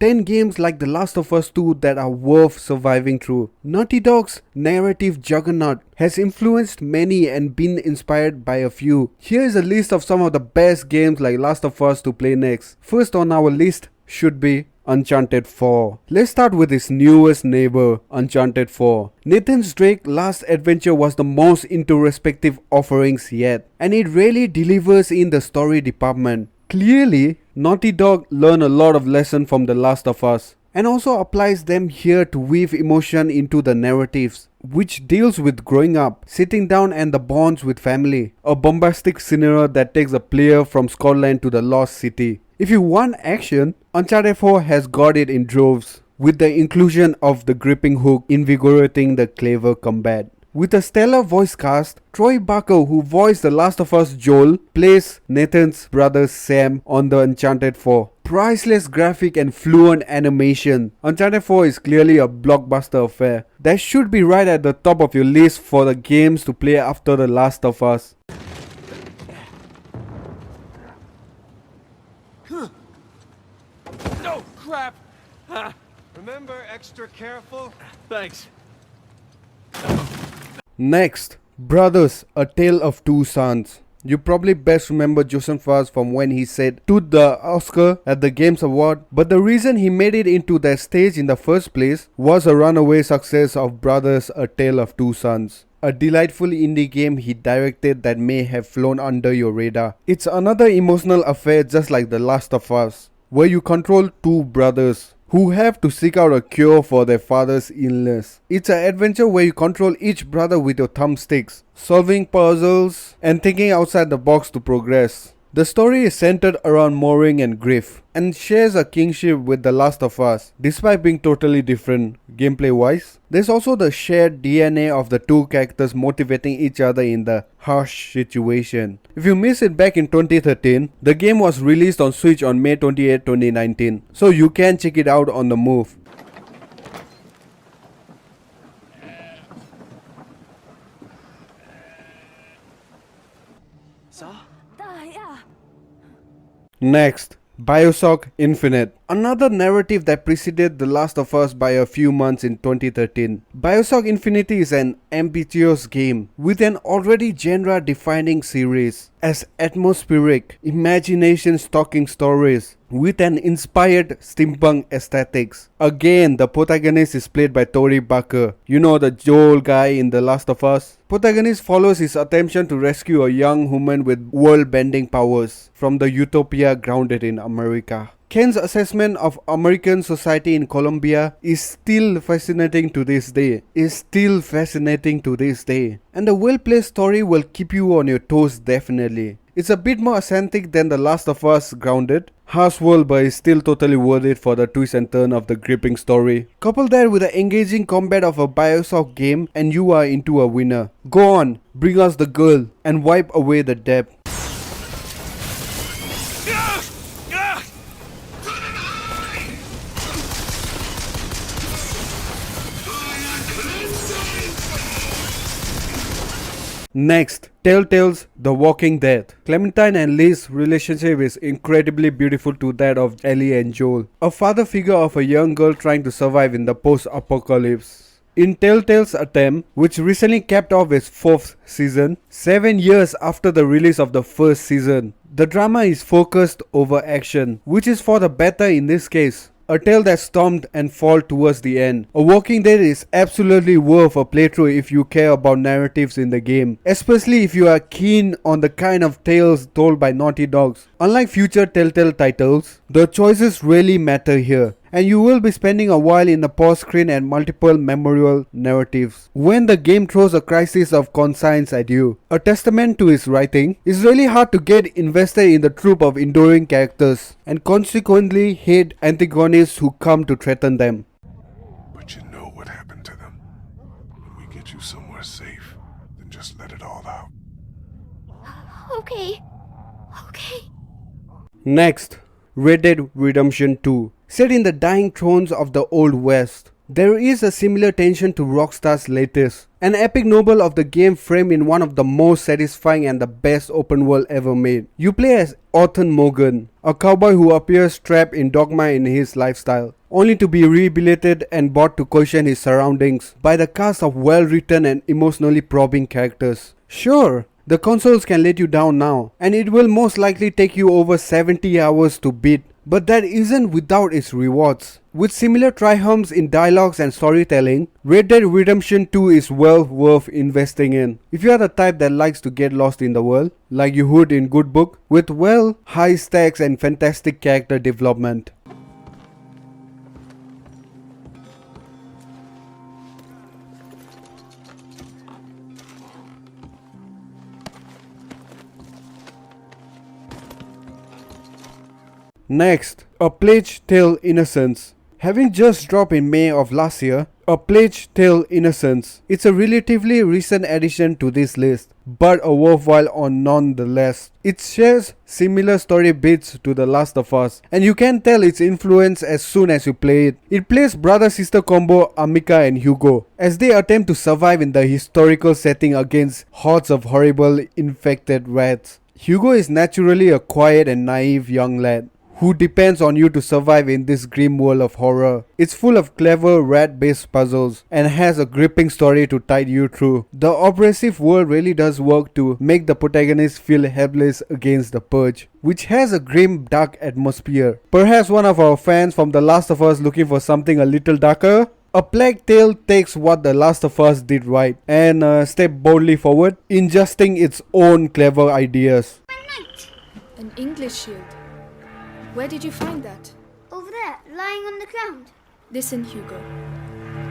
10 games like The Last of Us 2 that are worth surviving through. Naughty Dog's narrative juggernaut has influenced many and been inspired by a few. Here is a list of some of the best games like Last of Us to play next. First on our list should be Uncharted 4. Let's start with its newest neighbor, Uncharted 4. Nathan Drake's last adventure was the most introspective offerings yet, and it really delivers in the story department. Clearly, Naughty Dog learned a lot of lessons from The Last of Us, and also applies them here to weave emotion into the narratives, which deals with growing up, sitting down and the bonds with family. A bombastic scenario that takes a player from Scotland to the lost city. If you want action, Uncharted 4 has got it in droves, with the inclusion of the gripping hook invigorating the clever combat. With a stellar voice cast, Troy Baker, who voiced The Last of Us Joel, plays Nathan's brother Sam on the Uncharted 4. Priceless graphic and fluent animation. Uncharted 4 is clearly a blockbuster affair that should be right at the top of your list for the games to play after The Last of Us. No crap! Remember, extra careful. Thanks. Next, Brothers, A Tale of Two Sons. You probably best remember Joseph Fares from when he said to the Oscar at the Games Award, but the reason he made it into that stage in the first place was a runaway success of Brothers, A Tale of Two Sons. A delightful indie game he directed that may have flown under your radar. It's another emotional affair just like The Last of Us, where you control two brothers who have to seek out a cure for their father's illness. It's an adventure where you control each brother with your thumbsticks, solving puzzles and thinking outside the box to progress. The story is centered around mourning and grief, and shares a kinship with The Last of Us, despite being totally different gameplay wise. There's also the shared DNA of the two characters motivating each other in the harsh situation. If you missed it back in 2013, the game was released on Switch on May 28, 2019, so you can check it out on the move. Next, Bioshock Infinite. Another narrative that preceded The Last of Us by a few months in 2013. Bioshock Infinite is an ambitious game with an already genre-defining series as atmospheric, imagination-stalking stories with an inspired steampunk aesthetics. Again, the protagonist is played by Troy Baker. You know, the Joel guy in The Last of Us. Protagonist follows his attempt to rescue a young woman with world-bending powers from the utopia grounded in America. Ken's assessment of American society in Colombia is still fascinating to this day. And the well-placed story will keep you on your toes definitely. It's a bit more authentic than The Last of Us grounded. Harsh world, but it's still totally worth it for the twist and turn of the gripping story. Couple that with the engaging combat of a Bioshock game and you are into a winner. Go on, bring us the girl and wipe away the debt. Next, Telltale's The Walking Dead. Clementine and Liz's relationship is incredibly beautiful to that of Ellie and Joel, a father figure of a young girl trying to survive in the post-apocalypse. In Telltale's attempt, which recently capped off its 4th season, 7 years after the release of the first season, the drama is focused over action, which is for the better in this case. A tale that stormed and fell towards the end. A Walking Dead is absolutely worth a playthrough if you care about narratives in the game, especially if you are keen on the kind of tales told by Naughty Dogs. Unlike future Telltale titles, the choices really matter here, and you will be spending a while in the pause screen and multiple memorial narratives when the game throws a crisis of conscience at you. A testament to his writing, it's really hard to get invested in the troop of enduring characters and consequently hate antagonists who come to threaten them. But you know what happened to them. When we get you somewhere safe, then just let it all out. Okay. Next, Red Dead Redemption 2. Set in the dying thrones of the Old West, There is a similar tension to Rockstar's latest, an epic novel of the game framed in one of the most satisfying and the best open world ever made. You play as Orton Morgan, a cowboy who appears trapped in dogma in his lifestyle, only to be rehabilitated and brought to question his surroundings by the cast of well-written and emotionally probing characters. Sure, the consoles can let you down now, and it will most likely take you over 70 hours to beat, but that isn't without its rewards. With similar triumphs in dialogues and storytelling, Red Dead Redemption 2 is well worth investing in. If you are the type that likes to get lost in the world, like you would in Good Book, with high stakes and fantastic character development. Next, A Plague Tale Innocence. Having just dropped in May of last year, A Plague Tale Innocence. It's a relatively recent addition to this list, but a worthwhile one nonetheless. It shares similar story beats to The Last of Us, and you can tell its influence as soon as you play it. It plays brother-sister combo Amica and Hugo, as they attempt to survive in the historical setting against hordes of horrible infected rats. Hugo is naturally a quiet and naive young lad who depends on you to survive in this grim world of horror. It's full of clever rat-based puzzles and has a gripping story to tide you through. The oppressive world really does work to make the protagonist feel helpless against the purge, which has a grim, dark atmosphere. Perhaps one of our fans from The Last of Us looking for something a little darker? A Plague Tale takes what The Last of Us did right and step boldly forward, ingesting its own clever ideas. An English shield. Where did you find that? Over there, lying on the ground. Listen, Hugo.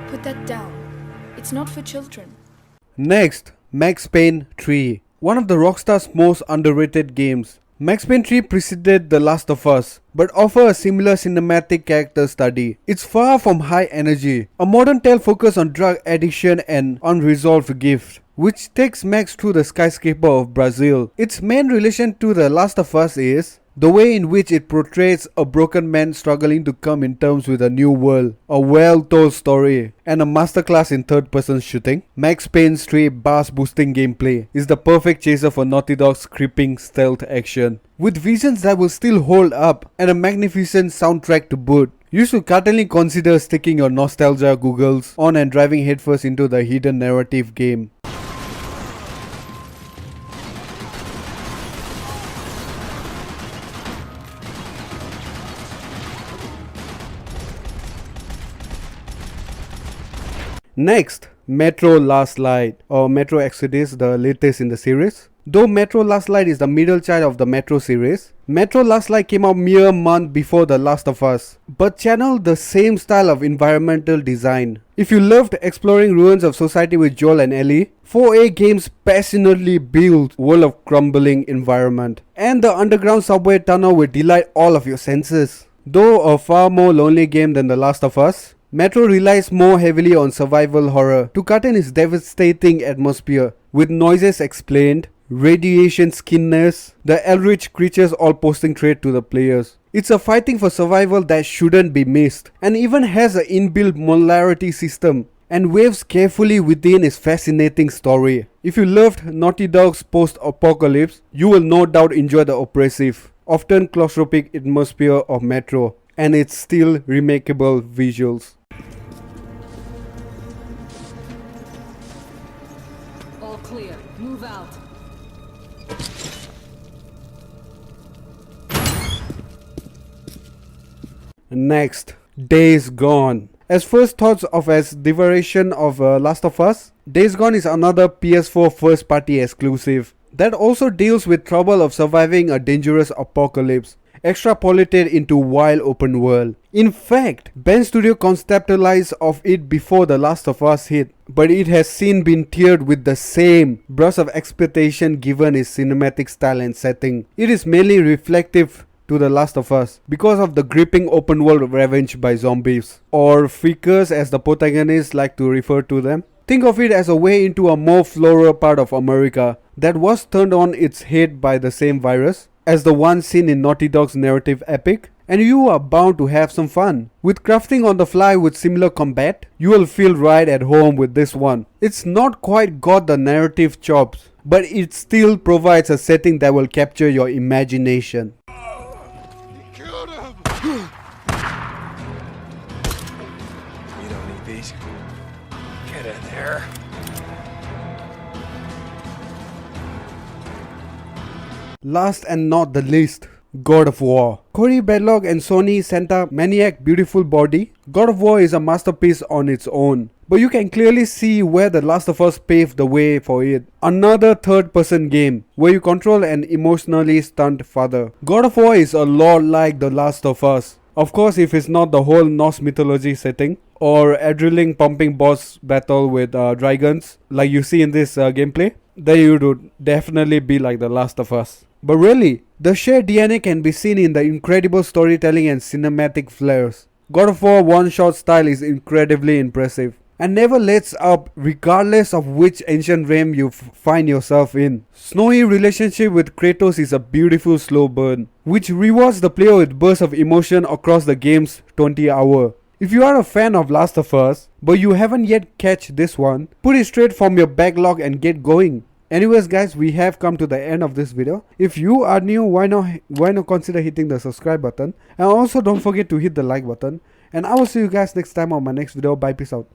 Put that down. It's not for children. Next, Max Payne 3. One of the Rockstar's most underrated games. Max Payne 3 preceded The Last of Us, but offer a similar cinematic character study. It's far from high energy, a modern tale focused on drug addiction and unresolved grief, which takes Max through the skyscraper of Brazil. Its main relation to The Last of Us is the way in which it portrays a broken man struggling to come in terms with a new world, a well-told story, and a masterclass in third-person shooting. Max Payne's 3 bass-boosting gameplay is the perfect chaser for Naughty Dog's creeping stealth action, with visions that will still hold up and a magnificent soundtrack to boot. You should certainly consider sticking your nostalgia goggles on and driving headfirst into the hidden narrative game. Next, Metro Last Light, or Metro Exodus, the latest in the series. Though Metro Last Light is the middle child of the Metro series, Metro Last Light came out mere month before The Last of Us, but channeled the same style of environmental design. If you loved exploring ruins of society with Joel and Ellie, 4A Games passionately built world of crumbling environment, and the underground subway tunnel will delight all of your senses. Though a far more lonely game than The Last of Us, Metro relies more heavily on survival horror to curtain its devastating atmosphere, with noises explained, radiation skinners, the eldritch creatures all posting threat to the players. It's a fighting for survival that shouldn't be missed, and even has an inbuilt modularity system, and waves carefully within its fascinating story. If you loved Naughty Dog's post-apocalypse, you will no doubt enjoy the oppressive, often claustrophobic atmosphere of Metro, and its still remarkable visuals. All clear. Move out. Next, Days Gone. As first thoughts of as diversion of Last of Us, Days Gone is another PS4 first party exclusive that also deals with trouble of surviving a dangerous apocalypse, extrapolated into wild open world. In fact, Ben Studio conceptualized of it before The Last of Us hit, but it has since been tiered with the same brush of exploitation given its cinematic style and setting. It is mainly reflective to The Last of Us because of the gripping open world revenge by zombies, or freakers as the protagonists like to refer to them. Think of it as a way into a more floral part of America that was turned on its head by the same virus as the one seen in Naughty Dog's narrative epic. and you are bound to have some fun. With crafting on the fly with similar combat, you will feel right at home with this one. It's not quite got the narrative chops, but it still provides a setting that will capture your imagination. He killed him! You don't need these. Get in there. Last and not the least, God of War. Cory Barlog and Sony Santa Maniac beautiful body. God of War is a masterpiece on its own, but you can clearly see where The Last of Us paved the way for it. Another third-person game where you control an emotionally stunned father. God of War is a lot like The Last of Us. Of course, if it's not the whole Norse mythology setting or adrenaline pumping boss battle with dragons like you see in this gameplay, then you would definitely be like The Last of Us. But really, the shared DNA can be seen in the incredible storytelling and cinematic flares. God of War one-shot style is incredibly impressive and never lets up regardless of which ancient realm you find yourself in. Snowy relationship with Kratos is a beautiful slow burn, which rewards the player with bursts of emotion across the game's 20 hour. If you are a fan of Last of Us, but you haven't yet catch this one, put it straight from your backlog and get going. Anyways guys, we have come to the end of this video. If you are new, why not consider hitting the subscribe button, and also don't forget to hit the like button, and I will see you guys next time on my next video. Bye, peace out.